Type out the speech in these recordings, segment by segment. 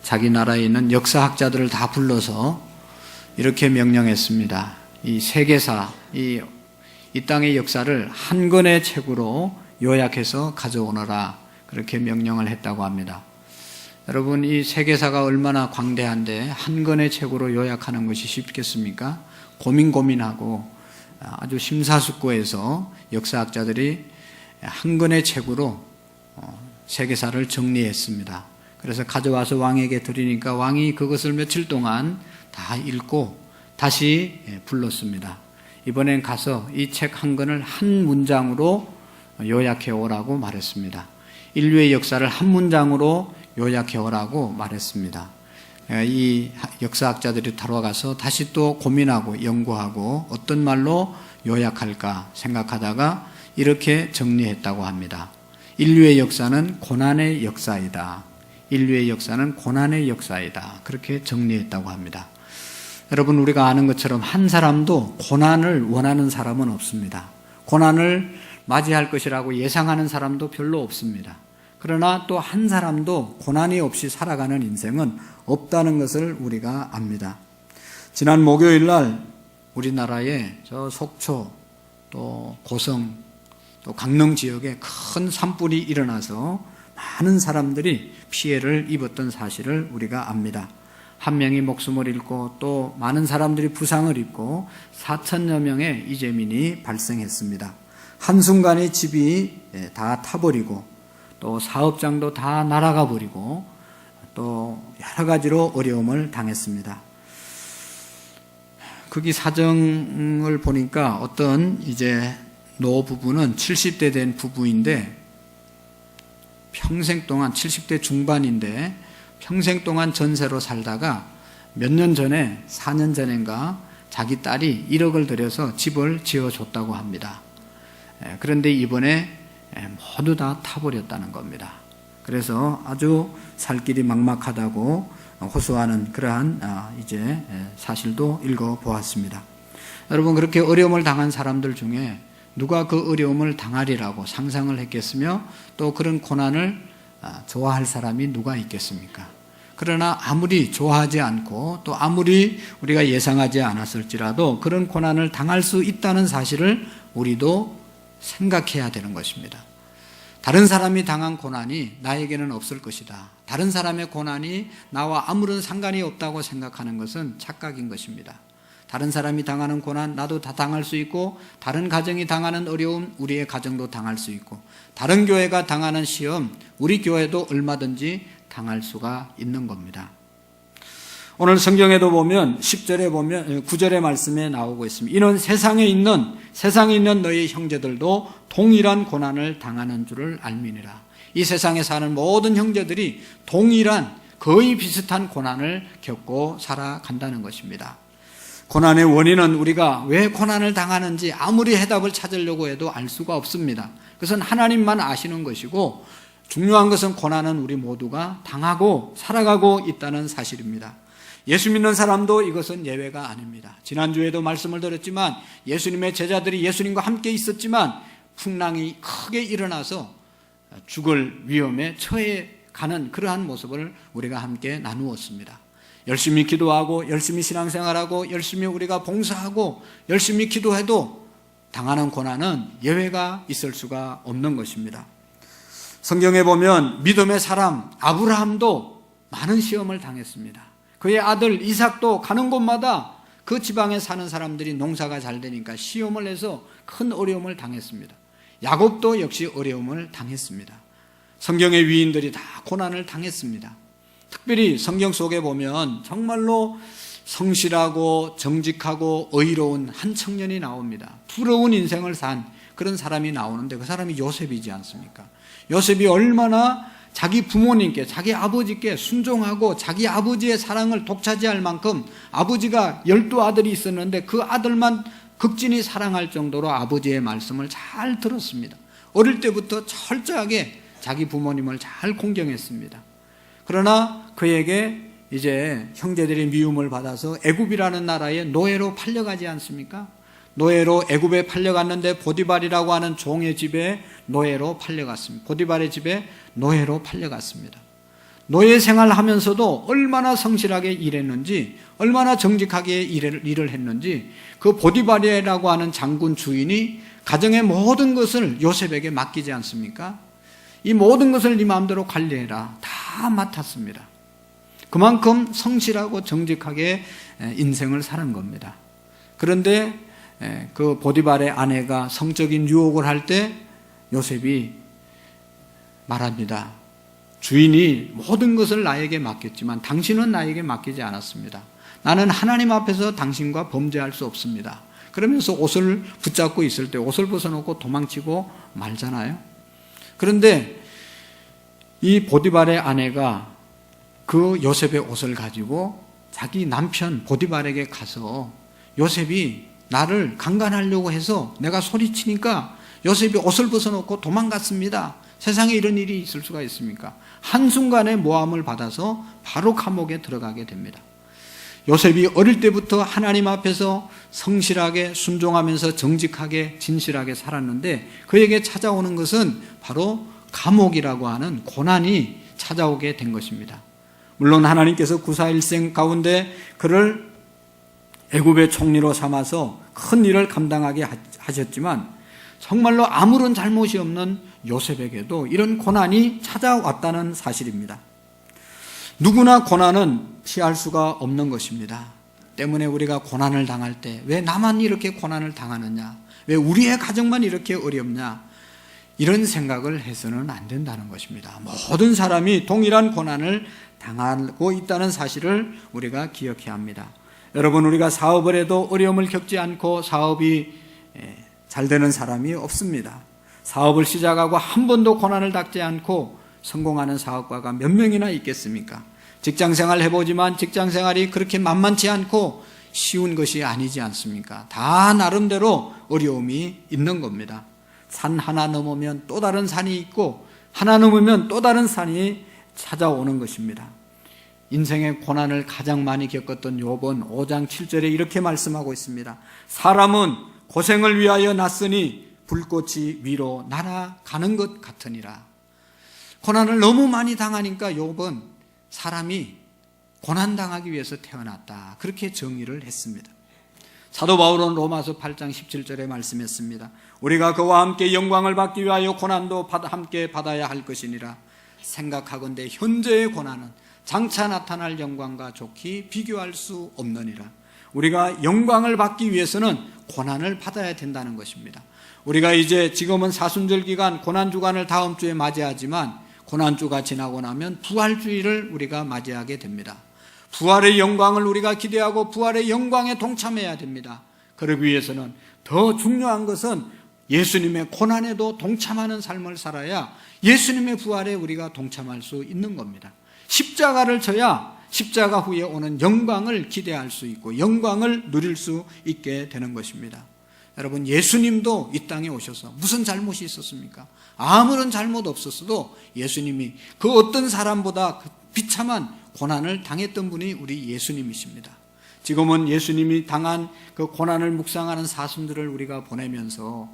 자기 나라에 있는 역사학자들을 다 불러서 이렇게 명령했습니다. 이 세계사, 이 땅의 역사를 한 권의 책으로 요약해서 가져오너라, 그렇게 명령을 했다고 합니다. 여러분, 이 세계사가 얼마나 광대한데 한 권의 책으로 요약하는 것이 쉽겠습니까? 고민하고 아주 심사숙고해서 역사학자들이 한 권의 책으로 세계사를 정리했습니다. 그래서 가져와서 왕에게 드리니까 왕이 그것을 며칠 동안 다 읽고 다시 불렀습니다. 이번엔 가서 이 책 한 권을 한 문장으로 요약해 오라고 말했습니다. 인류의 역사를 한 문장으로 요약해 오라고 말했습니다. 이 역사학자들이 돌아가서 다시 또 고민하고 연구하고 어떤 말로 요약할까 생각하다가 이렇게 정리했다고 합니다. 인류의 역사는 고난의 역사이다. 인류의 역사는 고난의 역사이다. 그렇게 정리했다고 합니다. 여러분, 우리가 아는 것처럼 한 사람도 고난을 원하는 사람은 없습니다. 고난을 맞이할 것이라고 예상하는 사람도 별로 없습니다. 그러나 또 한 사람도 고난이 없이 살아가는 인생은 없다는 것을 우리가 압니다. 지난 목요일 날 우리나라의 저 속초, 또 고성, 또 강릉 지역에 큰 산불이 일어나서 많은 사람들이 피해를 입었던 사실을 우리가 압니다. 한 명이 목숨을 잃고 또 많은 사람들이 부상을 입고 4천여 명의 이재민이 발생했습니다. 한순간에 집이 다 타버리고 또 사업장도 다 날아가 버리고 또 여러 가지로 어려움을 당했습니다. 거기 사정을 보니까 어떤 이제 노 부부는 70대 된 부부인데 평생 동안 70대 중반인데 평생 동안 전세로 살다가 몇 년 전에 4년 전인가 자기 딸이 1억을 들여서 집을 지어줬다고 합니다. 그런데 이번에 모두 다 타버렸다는 겁니다. 그래서 아주 살 길이 막막하다고 호소하는 그러한 이제 사실도 읽어보았습니다. 여러분, 그렇게 어려움을 당한 사람들 중에 누가 그 어려움을 당하리라고 상상을 했겠으며 또 그런 고난을 좋아할 사람이 누가 있겠습니까? 그러나 아무리 좋아하지 않고 또 아무리 우리가 예상하지 않았을지라도 그런 고난을 당할 수 있다는 사실을 우리도 생각해야 되는 것입니다. 다른 사람이 당한 고난이 나에게는 없을 것이다. 다른 사람의 고난이 나와 아무런 상관이 없다고 생각하는 것은 착각인 것입니다. 다른 사람이 당하는 고난 나도 다 당할 수 있고, 다른 가정이 당하는 어려움 우리의 가정도 당할 수 있고, 다른 교회가 당하는 시험 우리 교회도 얼마든지 당할 수가 있는 겁니다. 오늘 성경에도 보면 10절에 보면 9절의 말씀에 나오고 있습니다. 이는 세상에 있는 너희 형제들도 동일한 고난을 당하는 줄을 알미니라. 이 세상에 사는 모든 형제들이 동일한 거의 비슷한 고난을 겪고 살아간다는 것입니다. 고난의 원인은 우리가 왜 고난을 당하는지 아무리 해답을 찾으려고 해도 알 수가 없습니다. 그것은 하나님만 아시는 것이고, 중요한 것은 고난은 우리 모두가 당하고 살아가고 있다는 사실입니다. 예수 믿는 사람도 이것은 예외가 아닙니다. 지난주에도 말씀을 드렸지만 예수님의 제자들이 예수님과 함께 있었지만 풍랑이 크게 일어나서 죽을 위험에 처해 가는 그러한 모습을 우리가 함께 나누었습니다. 열심히 기도하고 열심히 신앙생활하고 열심히 우리가 봉사하고 열심히 기도해도 당하는 고난은 예외가 있을 수가 없는 것입니다. 성경에 보면 믿음의 사람 아브라함도 많은 시험을 당했습니다. 그의 아들 이삭도 가는 곳마다 그 지방에 사는 사람들이 농사가 잘 되니까 시험을 해서 큰 어려움을 당했습니다. 야곱도 역시 어려움을 당했습니다. 성경의 위인들이 다 고난을 당했습니다. 특별히 성경 속에 보면 정말로 성실하고 정직하고 의로운 한 청년이 나옵니다. 부러운 인생을 산 그런 사람이 나오는데 그 사람이 요셉이지 않습니까? 요셉이 얼마나 자기 부모님께, 자기 아버지께 순종하고 자기 아버지의 사랑을 독차지할 만큼, 아버지가 12아들이 있었는데 그 아들만 극진히 사랑할 정도로 아버지의 말씀을 잘 들었습니다. 어릴 때부터 철저하게 자기 부모님을 잘 공경했습니다. 그러나 그에게 이제 형제들이 미움을 받아서 애굽이라는 나라의 노예로 팔려가지 않습니까? 노예로 애굽에 팔려갔는데 보디발이라고 하는 종의 집에 노예로 팔려갔습니다. 보디발의 집에 노예로 팔려갔습니다. 노예 생활하면서도 얼마나 성실하게 일했는지, 얼마나 정직하게 일을 했는지 그 보디발이라고 하는 장군 주인이 가정의 모든 것을 요셉에게 맡기지 않습니까? 이 모든 것을 네 마음대로 관리해라 다 맡았습니다. 그만큼 성실하고 정직하게 인생을 사는 겁니다. 그런데 그 보디발의 아내가 성적인 유혹을 할 때 요셉이 말합니다. 주인이 모든 것을 나에게 맡겼지만 당신은 나에게 맡기지 않았습니다. 나는 하나님 앞에서 당신과 범죄할 수 없습니다. 그러면서 옷을 붙잡고 있을 때 옷을 벗어놓고 도망치고 말잖아요. 그런데 이 보디발의 아내가 그 요셉의 옷을 가지고 자기 남편 보디발에게 가서 요셉이 나를 강간하려고 해서 내가 소리치니까 요셉이 옷을 벗어놓고 도망갔습니다. 세상에 이런 일이 있을 수가 있습니까? 한순간에 모함을 받아서 바로 감옥에 들어가게 됩니다. 요셉이 어릴 때부터 하나님 앞에서 성실하게 순종하면서 정직하게 진실하게 살았는데 그에게 찾아오는 것은 바로 감옥이라고 하는 고난이 찾아오게 된 것입니다. 물론 하나님께서 구사일생 가운데 그를 애굽의 총리로 삼아서 큰 일을 감당하게 하셨지만 정말로 아무런 잘못이 없는 요셉에게도 이런 고난이 찾아왔다는 사실입니다. 누구나 고난은 피할 수가 없는 것입니다. 때문에 우리가 고난을 당할 때 왜 나만 이렇게 고난을 당하느냐, 왜 우리의 가정만 이렇게 어렵냐, 이런 생각을 해서는 안 된다는 것입니다. 모든 사람이 동일한 고난을 당하고 있다는 사실을 우리가 기억해야 합니다. 여러분, 우리가 사업을 해도 어려움을 겪지 않고 사업이 잘 되는 사람이 없습니다. 사업을 시작하고 한 번도 고난을 닥지 않고 성공하는 사업가가 몇 명이나 있겠습니까? 직장생활 해보지만 직장생활이 그렇게 만만치 않고 쉬운 것이 아니지 않습니까? 다 나름대로 어려움이 있는 겁니다. 산 하나 넘으면 또 다른 산이 있고 하나 넘으면 또 다른 산이 찾아오는 것입니다. 인생의 고난을 가장 많이 겪었던 욥은 5장 7절에 이렇게 말씀하고 있습니다. 사람은 고생을 위하여 났으니 불꽃이 위로 날아가는 것 같으니라. 고난을 너무 많이 당하니까 욥은 사람이 고난당하기 위해서 태어났다, 그렇게 정의를 했습니다. 사도 바울은 로마서 8장 17절에 말씀했습니다. 우리가 그와 함께 영광을 받기 위하여 고난도 함께 받아야 할 것이니라. 생각하건대 현재의 고난은 장차 나타날 영광과 좋게 비교할 수 없느니라. 우리가 영광을 받기 위해서는 고난을 받아야 된다는 것입니다. 우리가 이제 지금은 사순절 기간 고난주간을 다음 주에 맞이하지만 고난주가 지나고 나면 부활주의를 우리가 맞이하게 됩니다. 부활의 영광을 우리가 기대하고 부활의 영광에 동참해야 됩니다. 그러기 위해서는 더 중요한 것은 예수님의 고난에도 동참하는 삶을 살아야 예수님의 부활에 우리가 동참할 수 있는 겁니다. 십자가를 져야 십자가 후에 오는 영광을 기대할 수 있고 영광을 누릴 수 있게 되는 것입니다. 여러분, 예수님도 이 땅에 오셔서 무슨 잘못이 있었습니까? 아무런 잘못 없었어도 예수님이 그 어떤 사람보다 비참한 고난을 당했던 분이 우리 예수님이십니다. 지금은 예수님이 당한 그 고난을 묵상하는 사순절을 우리가 보내면서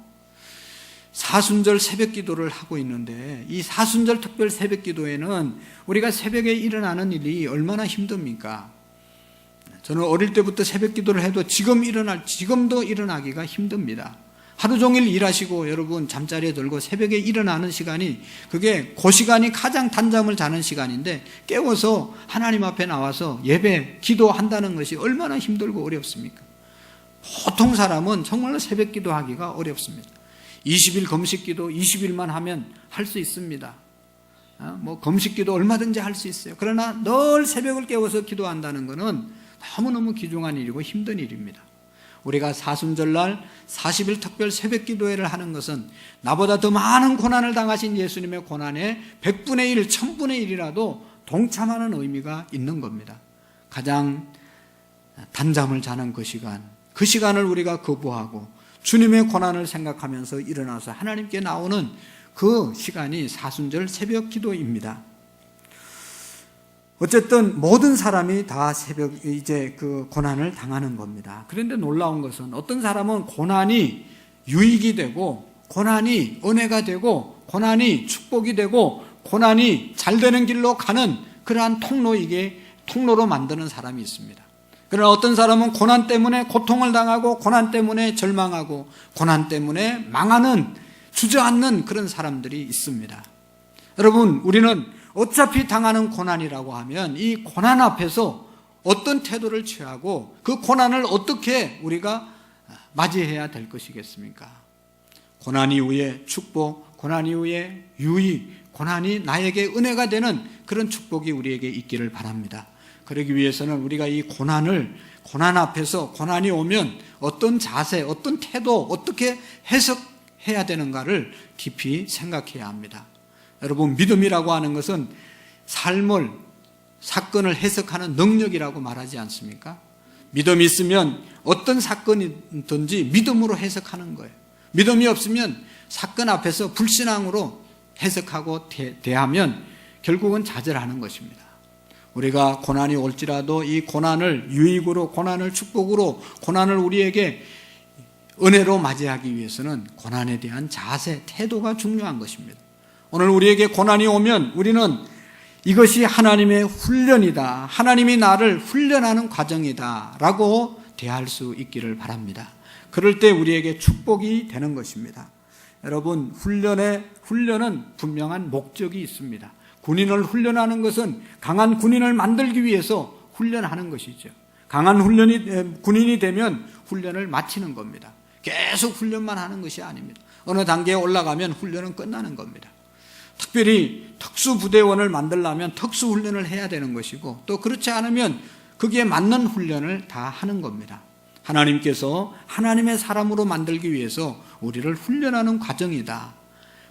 사순절 새벽 기도를 하고 있는데, 이 사순절 특별 새벽 기도에는 우리가 새벽에 일어나는 일이 얼마나 힘듭니까? 저는 어릴 때부터 새벽 기도를 해도 지금도 일어나기가 힘듭니다. 하루 종일 일하시고 여러분 잠자리에 들고 새벽에 일어나는 시간이, 그게 그 시간이 가장 단잠을 자는 시간인데 깨워서 하나님 앞에 나와서 예배, 기도한다는 것이 얼마나 힘들고 어렵습니까? 보통 사람은 정말로 새벽 기도하기가 어렵습니다. 20일 검식 기도 20일만 하면 할 수 있습니다. 검식 기도 얼마든지 할 수 있어요. 그러나 늘 새벽을 깨워서 기도한다는 것은 너무너무 귀중한 일이고 힘든 일입니다. 우리가 사순절날 40일 특별 새벽 기도회를 하는 것은 나보다 더 많은 고난을 당하신 예수님의 고난에 100분의 1, 1000분의 1이라도 동참하는 의미가 있는 겁니다. 가장 단잠을 자는 그 시간을 우리가 거부하고 주님의 고난을 생각하면서 일어나서 하나님께 나오는 그 시간이 사순절 새벽 기도입니다. 어쨌든 모든 사람이 다 이제 그 고난을 당하는 겁니다. 그런데 놀라운 것은 어떤 사람은 고난이 유익이 되고 고난이 은혜가 되고 고난이 축복이 되고 고난이 잘 되는 길로 가는 그러한 통로로 만드는 사람이 있습니다. 그러나 어떤 사람은 고난 때문에 고통을 당하고 고난 때문에 절망하고 고난 때문에 망하는 주저앉는 그런 사람들이 있습니다. 여러분, 우리는 어차피 당하는 고난이라고 하면 이 고난 앞에서 어떤 태도를 취하고 그 고난을 어떻게 우리가 맞이해야 될 것이겠습니까? 고난 이후에 축복, 고난 이후에 유의, 고난이 나에게 은혜가 되는 그런 축복이 우리에게 있기를 바랍니다. 그러기 위해서는 우리가 이 고난 앞에서 고난이 오면 어떤 자세, 어떤 태도, 어떻게 해석해야 되는가를 깊이 생각해야 합니다. 여러분, 믿음이라고 하는 것은 삶을, 사건을 해석하는 능력이라고 말하지 않습니까? 믿음이 있으면 어떤 사건이든지 믿음으로 해석하는 거예요. 믿음이 없으면 사건 앞에서 불신앙으로 해석하고 대하면 결국은 좌절하는 것입니다. 우리가 고난이 올지라도 이 고난을 유익으로, 고난을 축복으로, 고난을 우리에게 은혜로 맞이하기 위해서는 고난에 대한 자세, 태도가 중요한 것입니다. 오늘 우리에게 고난이 오면 우리는 이것이 하나님의 훈련이다, 하나님이 나를 훈련하는 과정이다 라고 대할 수 있기를 바랍니다. 그럴 때 우리에게 축복이 되는 것입니다. 여러분, 훈련은 분명한 목적이 있습니다. 군인을 훈련하는 것은 강한 군인을 만들기 위해서 훈련하는 것이죠. 강한 군인이 되면 훈련을 마치는 겁니다. 계속 훈련만 하는 것이 아닙니다. 어느 단계에 올라가면 훈련은 끝나는 겁니다. 특별히 특수부대원을 만들려면 특수훈련을 해야 되는 것이고, 또 그렇지 않으면 거기에 맞는 훈련을 다 하는 겁니다. 하나님께서 하나님의 사람으로 만들기 위해서 우리를 훈련하는 과정이다.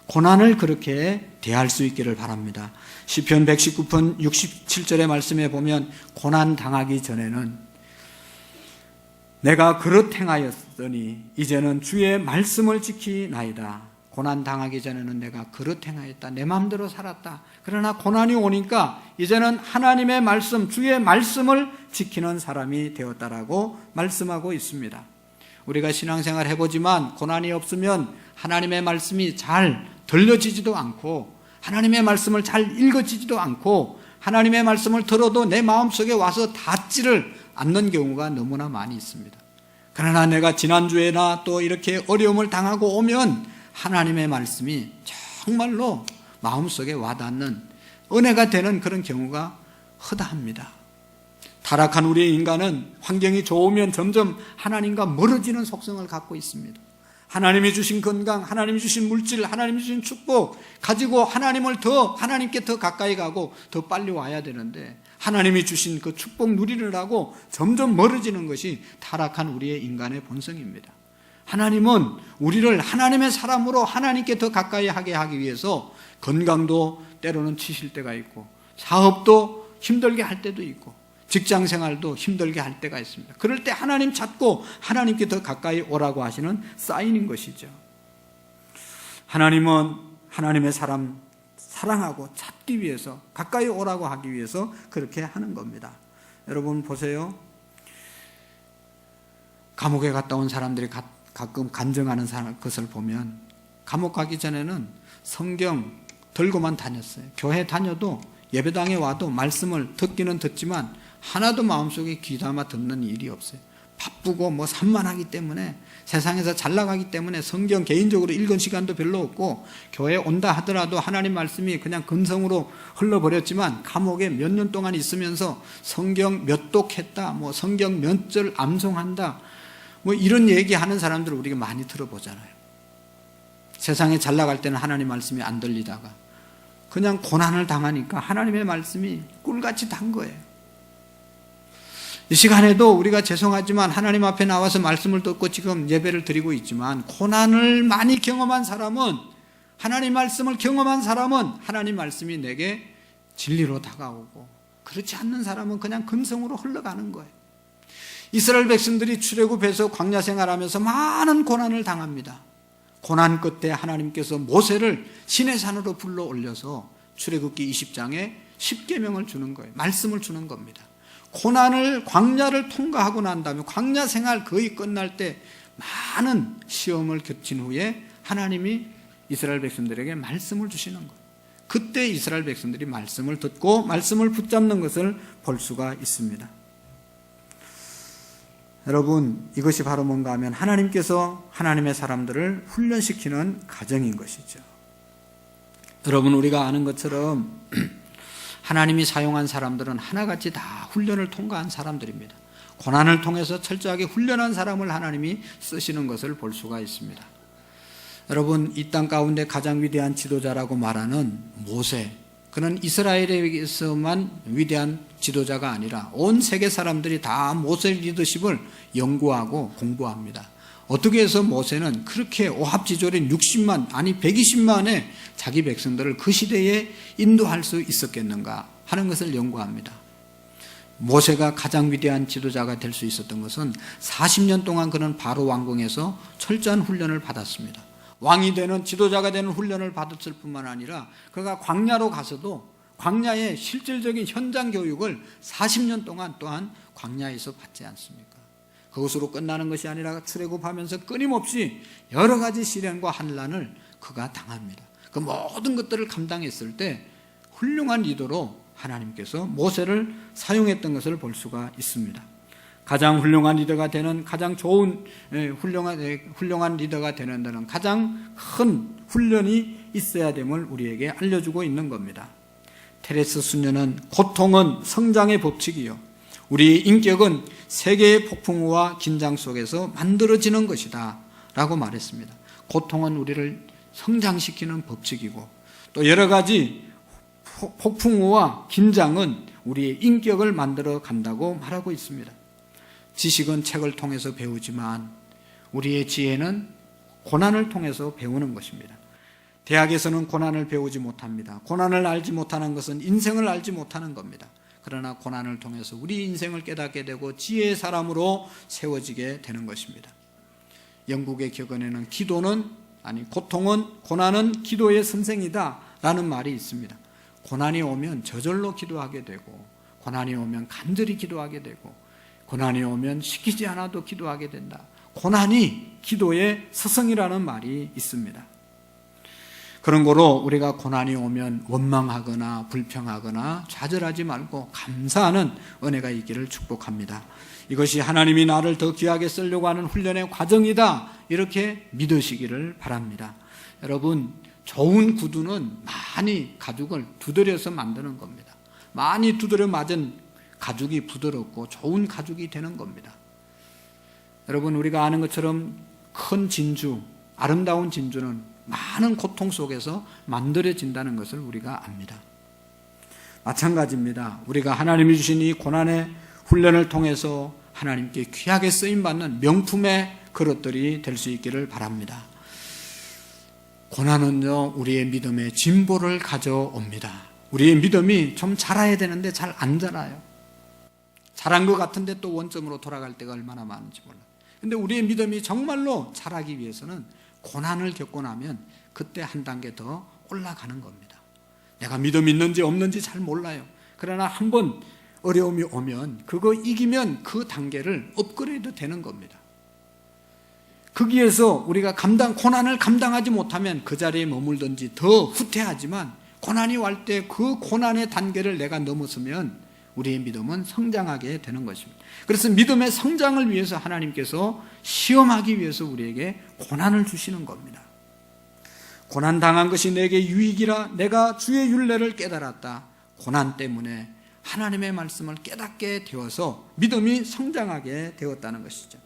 고난을 그렇게 대할 수 있기를 바랍니다. 시편 119편 67절의 말씀에 보면 고난 당하기 전에는 내가 그릇 행하였으니 이제는 주의 말씀을 지키나이다. 고난 당하기 전에는 내가 그릇 행하였다. 내 마음대로 살았다. 그러나 고난이 오니까 이제는 하나님의 말씀, 주의 말씀을 지키는 사람이 되었다라고 말씀하고 있습니다. 우리가 신앙생활 해보지만 고난이 없으면 하나님의 말씀이 잘 들려지지도 않고, 하나님의 말씀을 잘 읽어지지도 않고, 하나님의 말씀을 들어도 내 마음속에 와서 닿지를 않는 경우가 너무나 많이 있습니다. 그러나 내가 지난주에나 또 이렇게 어려움을 당하고 오면 하나님의 말씀이 정말로 마음속에 와닿는 은혜가 되는 그런 경우가 허다합니다. 타락한 우리의 인간은 환경이 좋으면 점점 하나님과 멀어지는 속성을 갖고 있습니다. 하나님이 주신 건강, 하나님이 주신 물질, 하나님이 주신 축복 가지고 하나님께 더 가까이 가고 더 빨리 와야 되는데, 하나님이 주신 그 축복 누리느라고 점점 멀어지는 것이 타락한 우리의 인간의 본성입니다. 하나님은 우리를 하나님의 사람으로 하나님께 더 가까이 하게 하기 위해서 건강도 때로는 치실 때가 있고, 사업도 힘들게 할 때도 있고, 직장생활도 힘들게 할 때가 있습니다. 그럴 때 하나님 찾고 하나님께 더 가까이 오라고 하시는 사인인 것이죠. 하나님은 하나님의 사람 사랑하고 찾기 위해서, 가까이 오라고 하기 위해서 그렇게 하는 겁니다. 여러분 보세요. 감옥에 갔다 온 사람들이 가끔 간증하는 것을 보면, 감옥 가기 전에는 성경 들고만 다녔어요. 교회 다녀도, 예배당에 와도 말씀을 듣기는 듣지만 하나도 마음속에 귀담아 듣는 일이 없어요. 바쁘고 산만하기 때문에, 세상에서 잘 나가기 때문에 성경 개인적으로 읽은 시간도 별로 없고, 교회에 온다 하더라도 하나님 말씀이 그냥 근성으로 흘러버렸지만, 감옥에 몇 년 동안 있으면서 성경 몇 독했다, 성경 몇 절 암송한다, 이런 얘기하는 사람들을 우리가 많이 들어보잖아요. 세상에 잘 나갈 때는 하나님 말씀이 안 들리다가 그냥 고난을 당하니까 하나님의 말씀이 꿀같이 단 거예요. 이 시간에도 우리가 죄송하지만 하나님 앞에 나와서 말씀을 듣고 지금 예배를 드리고 있지만, 고난을 많이 경험한 사람은, 하나님 말씀을 경험한 사람은 하나님 말씀이 내게 진리로 다가오고, 그렇지 않는 사람은 그냥 근성으로 흘러가는 거예요. 이스라엘 백성들이 출애굽해서 광야 생활하면서 많은 고난을 당합니다. 고난 끝에 하나님께서 모세를 시내산으로 불러 올려서 출애굽기 20장에 10계명을 주는 거예요. 말씀을 주는 겁니다. 광야를 통과하고 난 다음에 광야 생활 거의 끝날 때 많은 시험을 겪은 후에 하나님이 이스라엘 백성들에게 말씀을 주시는 거예요. 그때 이스라엘 백성들이 말씀을 듣고 말씀을 붙잡는 것을 볼 수가 있습니다. 여러분, 이것이 바로 뭔가 하면 하나님께서 하나님의 사람들을 훈련시키는 과정인 것이죠. 여러분, 우리가 아는 것처럼 하나님이 사용한 사람들은 하나같이 다 훈련을 통과한 사람들입니다. 고난을 통해서 철저하게 훈련한 사람을 하나님이 쓰시는 것을 볼 수가 있습니다. 여러분, 이 땅 가운데 가장 위대한 지도자라고 말하는 모세, 그는 이스라엘에게서만 위대한 지도자가 아니라 온 세계 사람들이 다 모세 리더십을 연구하고 공부합니다. 어떻게 해서 모세는 그렇게 오합지졸인 60만 아니 120만의 자기 백성들을 그 시대에 인도할 수 있었겠는가 하는 것을 연구합니다. 모세가 가장 위대한 지도자가 될 수 있었던 것은 40년 동안 그는 바로 왕궁에서 철저한 훈련을 받았습니다. 왕이 되는 지도자가 되는 훈련을 받았을 뿐만 아니라 그가 광야로 가서도 광야의 실질적인 현장 교육을 40년 동안 또한 광야에서 받지 않습니까? 그것으로 끝나는 것이 아니라 출애굽하면서 끊임없이 여러 가지 시련과 환난을 그가 당합니다. 그 모든 것들을 감당했을 때 훌륭한 리더로 하나님께서 모세를 사용했던 것을 볼 수가 있습니다. 가장 훌륭한 리더가 되는 가장 좋은 훌륭한 리더가 되는 데는 가장 큰 훈련이 있어야 됨을 우리에게 알려주고 있는 겁니다. 테레스 수녀는 고통은 성장의 법칙이요, 우리의 인격은 세계의 폭풍우와 긴장 속에서 만들어지는 것이다 라고 말했습니다. 고통은 우리를 성장시키는 법칙이고 또 여러 가지 폭풍우와 긴장은 우리의 인격을 만들어 간다고 말하고 있습니다. 지식은 책을 통해서 배우지만 우리의 지혜는 고난을 통해서 배우는 것입니다. 대학에서는 고난을 배우지 못합니다. 고난을 알지 못하는 것은 인생을 알지 못하는 겁니다. 그러나 고난을 통해서 우리 인생을 깨닫게 되고 지혜의 사람으로 세워지게 되는 것입니다. 영국의 격언에는 고통은 고난은 기도의 선생이다 라는 말이 있습니다. 고난이 오면 저절로 기도하게 되고 고난이 오면 간절히 기도하게 되고 고난이 오면 시키지 않아도 기도하게 된다. 고난이 기도의 스승이라는 말이 있습니다. 그런 거로 우리가 고난이 오면 원망하거나 불평하거나 좌절하지 말고 감사하는 은혜가 있기를 축복합니다. 이것이 하나님이 나를 더 귀하게 쓰려고 하는 훈련의 과정이다, 이렇게 믿으시기를 바랍니다. 여러분, 좋은 구두는 많이 가죽을 두드려서 만드는 겁니다. 많이 두드려 맞은 가죽이 부드럽고 좋은 가죽이 되는 겁니다. 여러분, 우리가 아는 것처럼 큰 진주, 아름다운 진주는 많은 고통 속에서 만들어진다는 것을 우리가 압니다. 마찬가지입니다. 우리가 하나님이 주신 이 고난의 훈련을 통해서 하나님께 귀하게 쓰임받는 명품의 그릇들이 될 수 있기를 바랍니다. 고난은요, 우리의 믿음의 진보를 가져옵니다. 우리의 믿음이 좀 자라야 되는데 잘 안 자라요. 자란 것 같은데 또 원점으로 돌아갈 때가 얼마나 많은지 몰라요. 근데 우리의 믿음이 정말로 자라기 위해서는 고난을 겪고 나면 그때 한 단계 더 올라가는 겁니다. 내가 믿음이 있는지 없는지 잘 몰라요. 그러나 한번 어려움이 오면 그거 이기면 그 단계를 업그레이드 되는 겁니다. 거기에서 우리가 고난을 감당하지 못하면 그 자리에 머물든지 더 후퇴하지만 고난이 올 때 그 고난의 단계를 내가 넘어서면 우리의 믿음은 성장하게 되는 것입니다. 그래서 믿음의 성장을 위해서 하나님께서 시험하기 위해서 우리에게 고난을 주시는 겁니다. 고난당한 것이 내게 유익이라 내가 주의 율례를 깨달았다. 고난 때문에 하나님의 말씀을 깨닫게 되어서 믿음이 성장하게 되었다는 것이죠.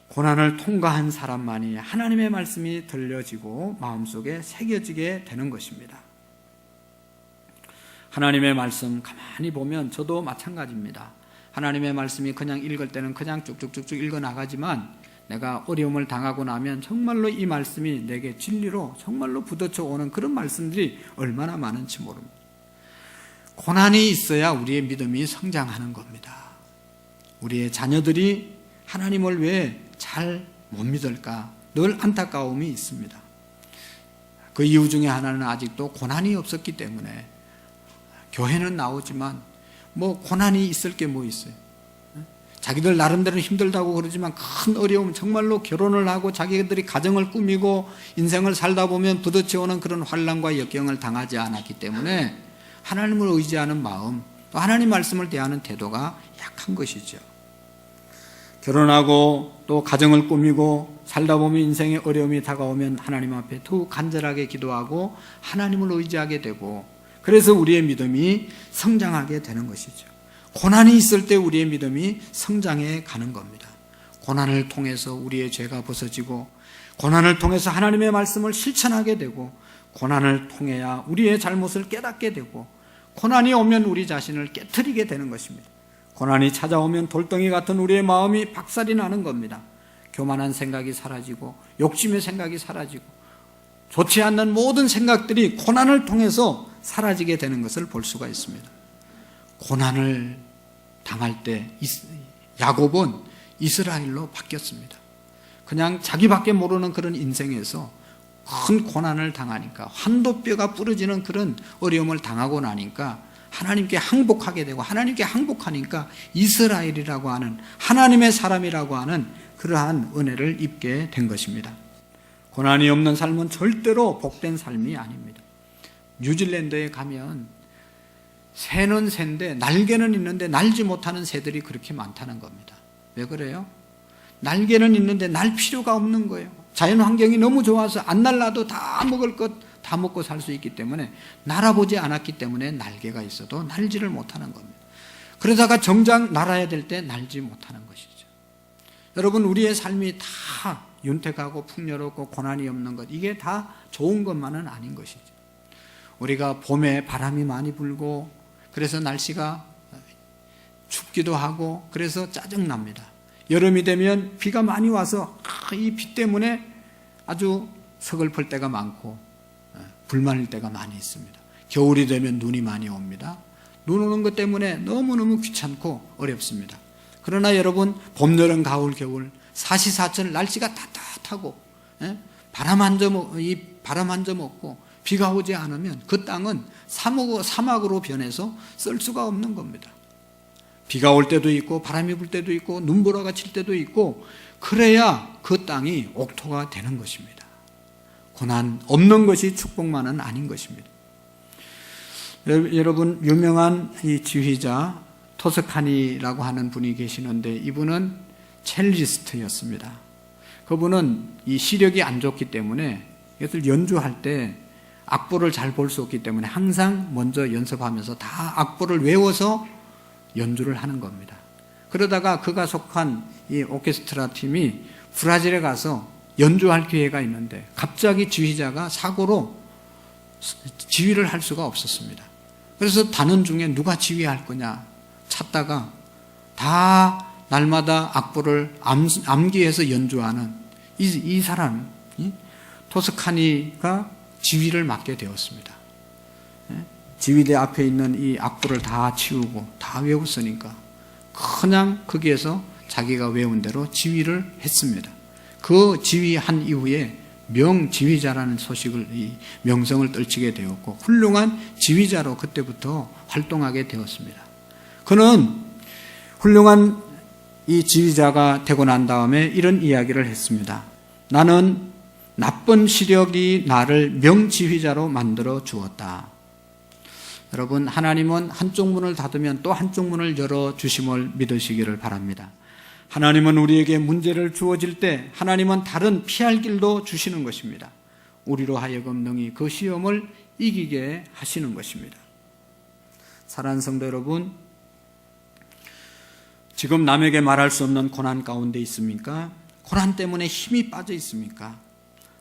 고난을 통과한 사람만이 하나님의 말씀이 들려지고 마음속에 새겨지게 되는 것입니다. 하나님의 말씀 가만히 보면 저도 마찬가지입니다. 하나님의 말씀이 그냥 읽을 때는 그냥 쭉쭉쭉쭉 읽어나가지만 내가 어려움을 당하고 나면 정말로 이 말씀이 내게 진리로 정말로 부딪혀 오는 그런 말씀들이 얼마나 많은지 모릅니다. 고난이 있어야 우리의 믿음이 성장하는 겁니다. 우리의 자녀들이 하나님을 왜 잘 못 믿을까 늘 안타까움이 있습니다. 그 이유 중에 하나는 아직도 고난이 없었기 때문에 교회는 나오지만 고난이 있을 게 뭐 있어요? 자기들 나름대로 힘들다고 그러지만 큰 어려움, 정말로 결혼을 하고 자기들이 가정을 꾸미고 인생을 살다 보면 부딪혀오는 그런 환난과 역경을 당하지 않았기 때문에 하나님을 의지하는 마음, 또 하나님 말씀을 대하는 태도가 약한 것이죠. 결혼하고 또 가정을 꾸미고 살다 보면 인생의 어려움이 다가오면 하나님 앞에 더욱 간절하게 기도하고 하나님을 의지하게 되고, 그래서 우리의 믿음이 성장하게 되는 것이죠. 고난이 있을 때 우리의 믿음이 성장해 가는 겁니다. 고난을 통해서 우리의 죄가 벗어지고, 고난을 통해서 하나님의 말씀을 실천하게 되고, 고난을 통해야 우리의 잘못을 깨닫게 되고, 고난이 오면 우리 자신을 깨트리게 되는 것입니다. 고난이 찾아오면 돌덩이 같은 우리의 마음이 박살이 나는 겁니다. 교만한 생각이 사라지고 욕심의 생각이 사라지고 좋지 않는 모든 생각들이 고난을 통해서 사라지게 되는 것을 볼 수가 있습니다. 고난을 당할 때 야곱은 이스라엘로 바뀌었습니다. 그냥 자기밖에 모르는 그런 인생에서 큰 고난을 당하니까, 환도뼈가 부러지는 그런 어려움을 당하고 나니까 하나님께 항복하게 되고, 하나님께 항복하니까 이스라엘이라고 하는, 하나님의 사람이라고 하는 그러한 은혜를 입게 된 것입니다. 고난이 없는 삶은 절대로 복된 삶이 아닙니다. 뉴질랜드에 가면 새는 새인데 날개는 있는데 날지 못하는 새들이 그렇게 많다는 겁니다. 왜 그래요? 날개는 있는데 날 필요가 없는 거예요. 자연 환경이 너무 좋아서 안 날라도 다 먹을 것 다 먹고 살 수 있기 때문에, 날아보지 않았기 때문에 날개가 있어도 날지를 못하는 겁니다. 그러다가 정작 날아야 될 때 날지 못하는 것이죠. 여러분, 우리의 삶이 다 윤택하고 풍요롭고 고난이 없는 것, 이게 다 좋은 것만은 아닌 것이죠. 우리가 봄에 바람이 많이 불고 그래서 날씨가 춥기도 하고 그래서 짜증납니다. 여름이 되면 비가 많이 와서 이 비 때문에 아주 서글플 때가 많고 불만일 때가 많이 있습니다. 겨울이 되면 눈이 많이 옵니다. 눈 오는 것 때문에 너무너무 귀찮고 어렵습니다. 그러나 여러분, 봄, 여름, 가을, 겨울 사시사철 날씨가 따뜻하고 바람 한 점 없고 비가 오지 않으면 그 땅은 사막으로 변해서 쓸 수가 없는 겁니다. 비가 올 때도 있고 바람이 불 때도 있고 눈보라가 칠 때도 있고, 그래야 그 땅이 옥토가 되는 것입니다. 고난 없는 것이 축복만은 아닌 것입니다. 여러분, 유명한 이 지휘자 토스카니라고 하는 분이 계시는데, 이분은 첼리스트였습니다. 그분은 이 시력이 안 좋기 때문에 이것을 연주할 때 악보를 잘 볼 수 없기 때문에 항상 먼저 연습하면서 다 악보를 외워서 연주를 하는 겁니다. 그러다가 그가 속한 이 오케스트라 팀이 브라질에 가서 연주할 기회가 있는데 갑자기 지휘자가 사고로 지휘를 할 수가 없었습니다. 그래서 단원 중에 누가 지휘할 거냐 찾다가 다 날마다 악보를 암기해서 연주하는 이 사람, 토스카니가 지휘를 맡게 되었습니다. 지휘대 앞에 있는 이 악보를 다 치우고 다 외웠으니까 그냥 거기에서 자기가 외운 대로 지휘를 했습니다. 그 지휘한 이후에 명지휘자라는 명성을 떨치게 되었고, 훌륭한 지휘자로 그때부터 활동하게 되었습니다. 그는 훌륭한 이 지휘자가 되고 난 다음에 이런 이야기를 했습니다. 나는 나쁜 시력이 나를 명지휘자로 만들어 주었다. 여러분, 하나님은 한쪽 문을 닫으면 또 한쪽 문을 열어주심을 믿으시기를 바랍니다. 하나님은 우리에게 문제를 주어질 때 하나님은 다른 피할 길도 주시는 것입니다. 우리로 하여금 능히 그 시험을 이기게 하시는 것입니다. 사랑하는 성도 여러분, 지금 남에게 말할 수 없는 고난 가운데 있습니까? 고난 때문에 힘이 빠져 있습니까?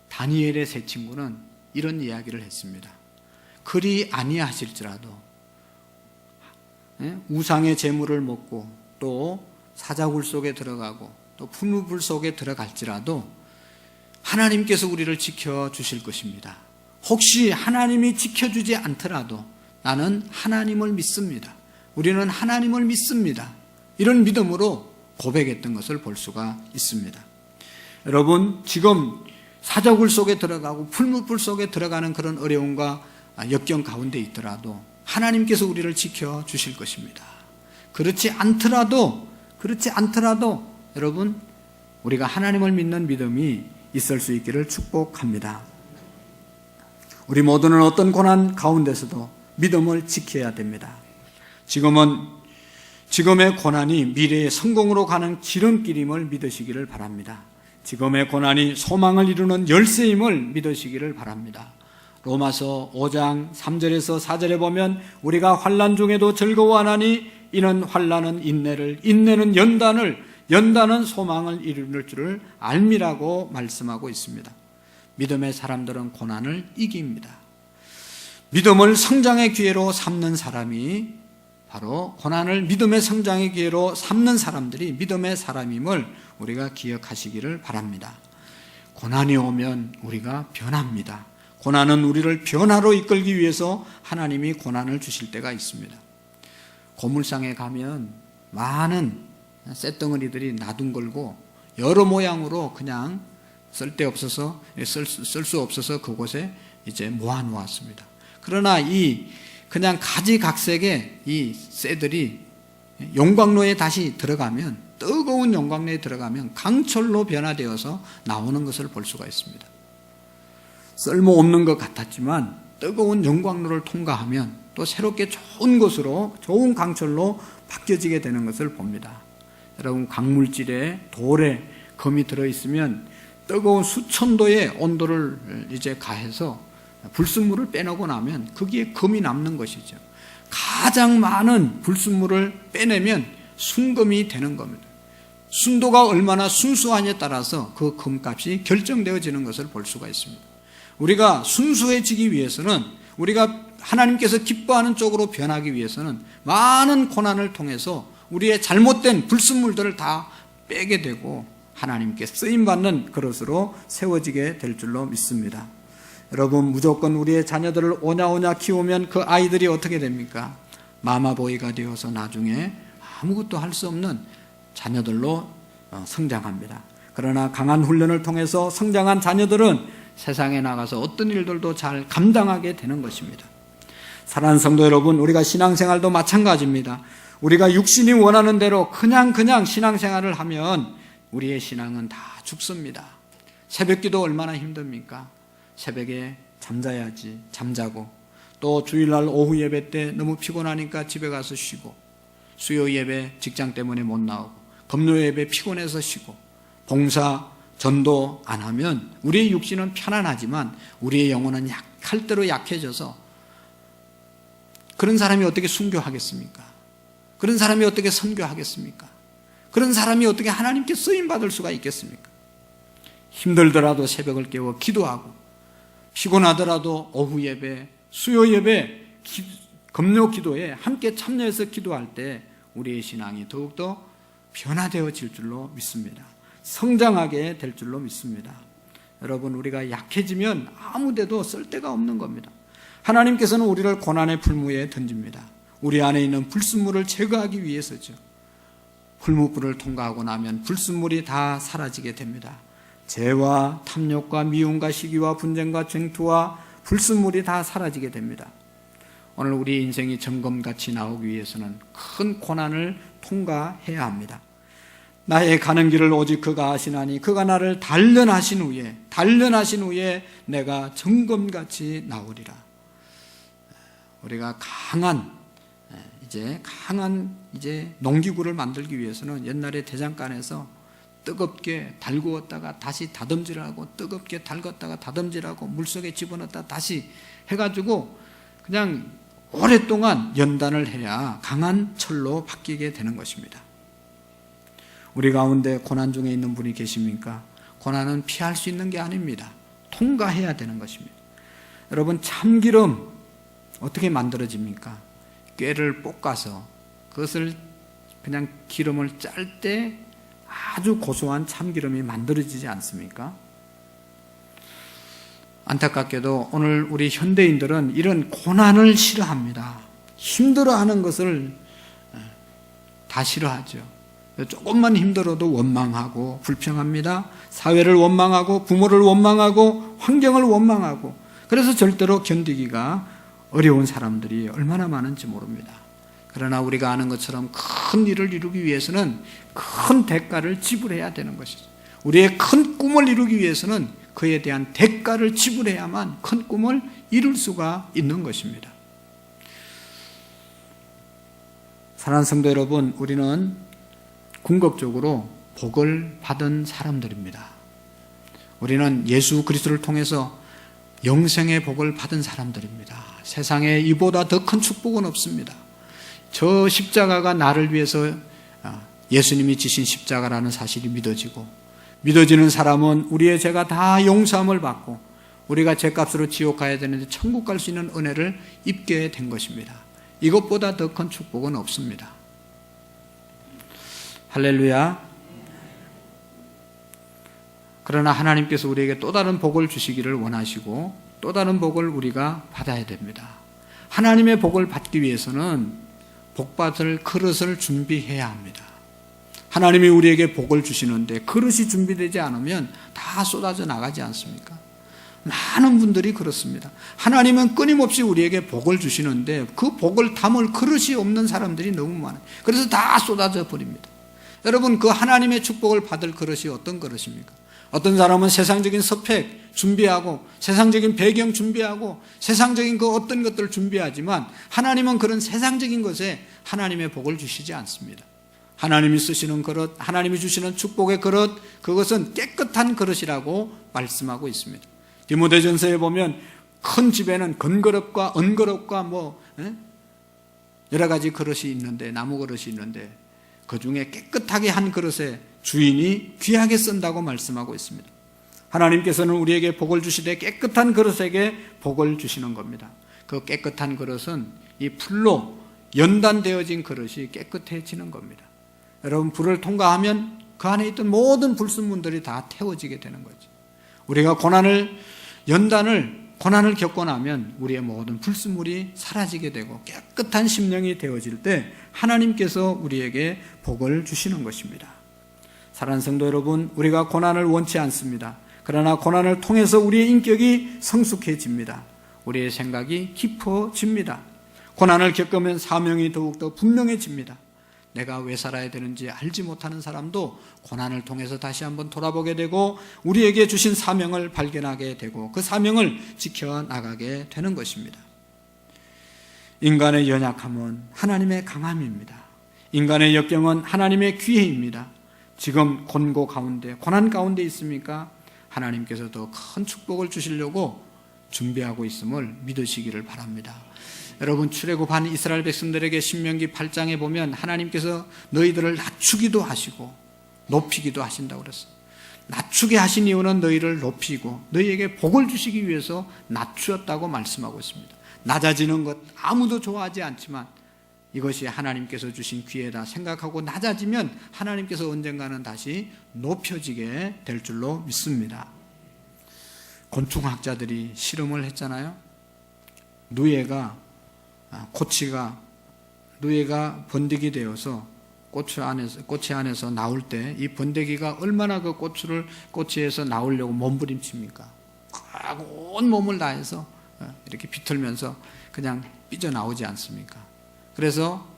다니엘의 세 친구는 이런 이야기를 했습니다. 그리 아니하실지라도 우상의 재물을 먹고 또 사자굴 속에 들어가고 또 풀무불 속에 들어갈지라도 하나님께서 우리를 지켜주실 것입니다. 혹시 하나님이 지켜주지 않더라도 나는 하나님을 믿습니다. 우리는 하나님을 믿습니다. 이런 믿음으로 고백했던 것을 볼 수가 있습니다. 여러분, 지금 사자굴 속에 들어가고 풀무불 속에 들어가는 그런 어려움과 역경 가운데 있더라도 하나님께서 우리를 지켜주실 것입니다. 그렇지 않더라도 그렇지 않더라도 여러분 우리가 하나님을 믿는 믿음이 있을 수 있기를 축복합니다. 우리 모두는 어떤 고난 가운데서도 믿음을 지켜야 됩니다. 지금의 고난이 미래의 성공으로 가는 지름길임을 믿으시기를 바랍니다. 지금의 고난이 소망을 이루는 열쇠임을 믿으시기를 바랍니다. 로마서 5장 3절에서 4절에 보면 우리가 환난 중에도 즐거워하나니 이는 환난은 인내를, 인내는 연단은 소망을 이루는 줄을 알미라고 말씀하고 있습니다. 믿음의 사람들은 고난을 이깁니다. 믿음을 성장의 기회로 삼는 사람이 바로 고난을 믿음의 성장의 기회로 삼는 사람들이 믿음의 사람임을 우리가 기억하시기를 바랍니다. 고난이 오면 우리가 변합니다. 고난은 우리를 변화로 이끌기 위해서 하나님이 고난을 주실 때가 있습니다. 고물상에 가면 많은 쇳덩어리들이 나둥걸고 여러 모양으로 그냥 쓸 수 없어서 그곳에 이제 모아놓았습니다. 그러나 그냥 가지각색의 이 쇠들이 용광로에 다시 들어가면, 뜨거운 용광로에 들어가면 강철로 변화되어서 나오는 것을 볼 수가 있습니다. 쓸모없는 것 같았지만 뜨거운 용광로를 통과하면 또 새롭게 좋은 것으로, 좋은 강철로 바뀌어지게 되는 것을 봅니다. 여러분, 강물질에 돌에 금이 들어있으면 뜨거운 수천도의 온도를 이제 가해서 불순물을 빼내고 나면 거기에 금이 남는 것이죠. 가장 많은 불순물을 빼내면 순금이 되는 겁니다. 순도가 얼마나 순수하냐에 따라서 그 금값이 결정되어지는 것을 볼 수가 있습니다. 우리가 순수해지기 위해서는, 우리가 하나님께서 기뻐하는 쪽으로 변하기 위해서는 많은 고난을 통해서 우리의 잘못된 불순물들을 다 빼게 되고 하나님께 쓰임받는 그릇으로 세워지게 될 줄로 믿습니다. 여러분, 무조건 우리의 자녀들을 오냐오냐 키우면 그 아이들이 어떻게 됩니까? 마마보이가 되어서 나중에 아무것도 할 수 없는 자녀들로 성장합니다. 그러나 강한 훈련을 통해서 성장한 자녀들은 세상에 나가서 어떤 일들도 잘 감당하게 되는 것입니다. 사랑하는 성도 여러분, 우리가 신앙생활도 마찬가지입니다. 우리가 육신이 원하는 대로 그냥 신앙생활을 하면 우리의 신앙은 다 죽습니다. 새벽기도 얼마나 힘듭니까? 새벽에 잠자고, 또 주일날 오후 예배 때 너무 피곤하니까 집에 가서 쉬고, 수요 예배 직장 때문에 못 나오고, 금요 예배 피곤해서 쉬고, 봉사 전도 안 하면 우리의 육신은 편안하지만 우리의 영혼은 약할 대로 약해져서, 그런 사람이 어떻게 순교하겠습니까? 그런 사람이 어떻게 선교하겠습니까? 그런 사람이 어떻게 하나님께 쓰임받을 수가 있겠습니까? 힘들더라도 새벽을 깨워 기도하고, 피곤하더라도 오후 예배, 수요 예배, 금요 기도에 함께 참여해서 기도할 때 우리의 신앙이 더욱더 변화되어질 줄로 믿습니다. 성장하게 될 줄로 믿습니다. 여러분, 우리가 약해지면 아무 데도 쓸 데가 없는 겁니다. 하나님께서는 우리를 고난의 풀무에 던집니다. 우리 안에 있는 불순물을 제거하기 위해서죠. 풀무불을 통과하고 나면 불순물이 다 사라지게 됩니다. 죄와 탐욕과 미움과 시기와 분쟁과 쟁투와 불순물이 다 사라지게 됩니다. 오늘 우리 인생이 점검같이 나오기 위해서는 큰 고난을 통과해야 합니다. 나의 가는 길을 오직 그가 아시나니 그가 나를 단련하신 후에 내가 점검같이 나오리라. 우리가 강한 농기구를 만들기 위해서는 옛날에 대장간에서 뜨겁게 달구었다가 다시 다듬질하고, 뜨겁게 달궜다가 다듬질하고, 물속에 집어넣었다 다시 해가지고 그냥 오랫동안 연단을 해야 강한 철로 바뀌게 되는 것입니다. 우리 가운데 고난 중에 있는 분이 계십니까? 고난은 피할 수 있는 게 아닙니다. 통과해야 되는 것입니다. 여러분, 참기름 어떻게 만들어집니까? 꾀를 볶아서 그것을 그냥 기름을 짤 때 아주 고소한 참기름이 만들어지지 않습니까? 안타깝게도 오늘 우리 현대인들은 이런 고난을 싫어합니다. 힘들어하는 것을 다 싫어하죠. 조금만 힘들어도 원망하고 불평합니다. 사회를 원망하고 부모를 원망하고 환경을 원망하고, 그래서 절대로 견디기가 어려운 사람들이 얼마나 많은지 모릅니다. 그러나 우리가 아는 것처럼 큰 일을 이루기 위해서는 큰 대가를 지불해야 되는 것이죠. 우리의 큰 꿈을 이루기 위해서는 그에 대한 대가를 지불해야만 큰 꿈을 이룰 수가 있는 것입니다. 사랑하는 성도 여러분, 우리는 궁극적으로 복을 받은 사람들입니다. 우리는 예수 그리스도를 통해서 영생의 복을 받은 사람들입니다. 세상에 이보다 더 큰 축복은 없습니다. 저 십자가가 나를 위해서 예수님이 지신 십자가라는 사실이 믿어지는 사람은 우리의 죄가 다 용서함을 받고 우리가 죄값으로 지옥 가야 되는데 천국 갈 수 있는 은혜를 입게 된 것입니다. 이것보다 더 큰 축복은 없습니다. 할렐루야. 그러나 하나님께서 우리에게 또 다른 복을 주시기를 원하시고 또 다른 복을 우리가 받아야 됩니다. 하나님의 복을 받기 위해서는 복받을 그릇을 준비해야 합니다. 하나님이 우리에게 복을 주시는데 그릇이 준비되지 않으면 다 쏟아져 나가지 않습니까? 많은 분들이 그렇습니다. 하나님은 끊임없이 우리에게 복을 주시는데 그 복을 담을 그릇이 없는 사람들이 너무 많아요. 그래서 다 쏟아져 버립니다. 여러분, 그 하나님의 축복을 받을 그릇이 어떤 그릇입니까? 어떤 사람은 세상적인 스펙 준비하고 세상적인 배경 준비하고 세상적인 그 어떤 것들을 준비하지만 하나님은 그런 세상적인 것에 하나님의 복을 주시지 않습니다. 하나님이 쓰시는 그릇, 하나님이 주시는 축복의 그릇, 그것은 깨끗한 그릇이라고 말씀하고 있습니다. 디모데전서에 보면 큰 집에는 건그릇과 은그릇과 여러 가지 그릇이 있는데, 나무 그릇이 있는데 그 중에 깨끗하게 한 그릇에 주인이 귀하게 쓴다고 말씀하고 있습니다. 하나님께서는 우리에게 복을 주시되 깨끗한 그릇에게 복을 주시는 겁니다. 그 깨끗한 그릇은 이 불로 연단되어진 그릇이 깨끗해지는 겁니다. 여러분, 불을 통과하면 그 안에 있던 모든 불순물들이 다 태워지게 되는 거죠. 우리가 고난을 겪고 나면 우리의 모든 불순물이 사라지게 되고 깨끗한 심령이 되어질 때 하나님께서 우리에게 복을 주시는 것입니다. 사랑하는 성도 여러분, 우리가 고난을 원치 않습니다. 그러나 고난을 통해서 우리의 인격이 성숙해집니다. 우리의 생각이 깊어집니다. 고난을 겪으면 사명이 더욱더 분명해집니다. 내가 왜 살아야 되는지 알지 못하는 사람도 고난을 통해서 다시 한번 돌아보게 되고 우리에게 주신 사명을 발견하게 되고 그 사명을 지켜나가게 되는 것입니다. 인간의 연약함은 하나님의 강함입니다. 인간의 역경은 하나님의 기회입니다. 지금 곤고 가운데, 고난 가운데 있습니까? 하나님께서 더 큰 축복을 주시려고 준비하고 있음을 믿으시기를 바랍니다. 여러분, 출애굽한 이스라엘 백성들에게 신명기 8장에 보면 하나님께서 너희들을 낮추기도 하시고 높이기도 하신다고 그랬어요. 낮추게 하신 이유는 너희를 높이고 너희에게 복을 주시기 위해서 낮추었다고 말씀하고 있습니다. 낮아지는 것 아무도 좋아하지 않지만 이것이 하나님께서 주신 기회다 생각하고 낮아지면 하나님께서 언젠가는 다시 높여지게 될 줄로 믿습니다. 곤충학자들이 실험을 했잖아요. 누에가 번데기 되어서 꼬치 안에서 나올 때 이 번데기가 얼마나 그 꼬치에서 나오려고 몸부림칩니까? 온 몸을 다해서 이렇게 비틀면서 그냥 삐져나오지 않습니까? 그래서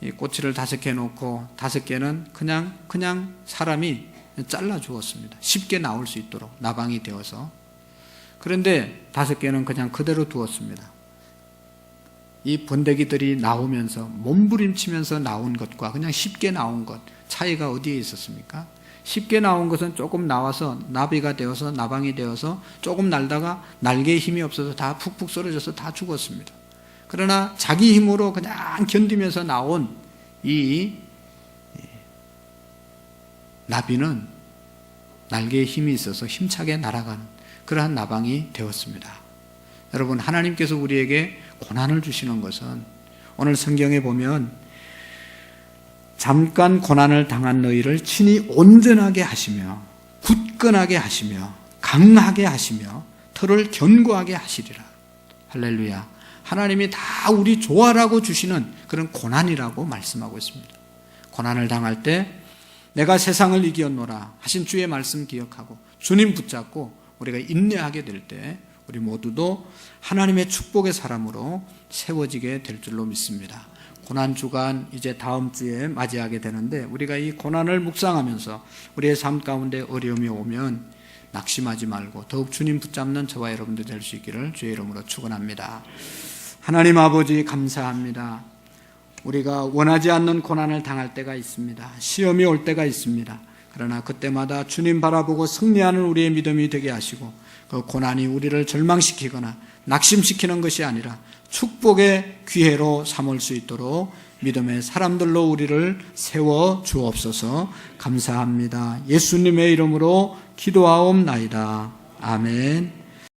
이 꼬치를 5개 놓고 5개는 그냥 사람이 잘라 주었습니다. 쉽게 나올 수 있도록 나방이 되어서. 그런데 5개는 그냥 그대로 두었습니다. 이 번데기들이 나오면서 몸부림치면서 나온 것과 그냥 쉽게 나온 것 차이가 어디에 있었습니까? 쉽게 나온 것은 조금 나와서 나비가 되어서 나방이 되어서 조금 날다가 날개에 힘이 없어서 다 푹푹 쓰러져서 다 죽었습니다. 그러나 자기 힘으로 그냥 견디면서 나온 이 나비는 날개에 힘이 있어서 힘차게 날아가는 그러한 나방이 되었습니다. 여러분, 하나님께서 우리에게 고난을 주시는 것은 오늘 성경에 보면 잠깐 고난을 당한 너희를 친히 온전하게 하시며 굳건하게 하시며 강하게 하시며 털을 견고하게 하시리라. 할렐루야. 하나님이 다 우리 좋아라고 주시는 그런 고난이라고 말씀하고 있습니다. 고난을 당할 때 내가 세상을 이겼노라 하신 주의 말씀 기억하고 주님 붙잡고 우리가 인내하게 될 때 우리 모두도 하나님의 축복의 사람으로 세워지게 될 줄로 믿습니다. 고난주간 이제 다음 주에 맞이하게 되는데, 우리가 이 고난을 묵상하면서 우리의 삶 가운데 어려움이 오면 낙심하지 말고 더욱 주님 붙잡는 저와 여러분들 될 수 있기를 주의 이름으로 축원합니다. 하나님 아버지 감사합니다. 우리가 원하지 않는 고난을 당할 때가 있습니다. 시험이 올 때가 있습니다. 그러나 그때마다 주님 바라보고 승리하는 우리의 믿음이 되게 하시고, 그 고난이 우리를 절망시키거나 낙심시키는 것이 아니라 축복의 기회로 삼을 수 있도록 믿음의 사람들로 우리를 세워 주옵소서. 감사합니다. 예수님의 이름으로 기도하옵나이다. 아멘.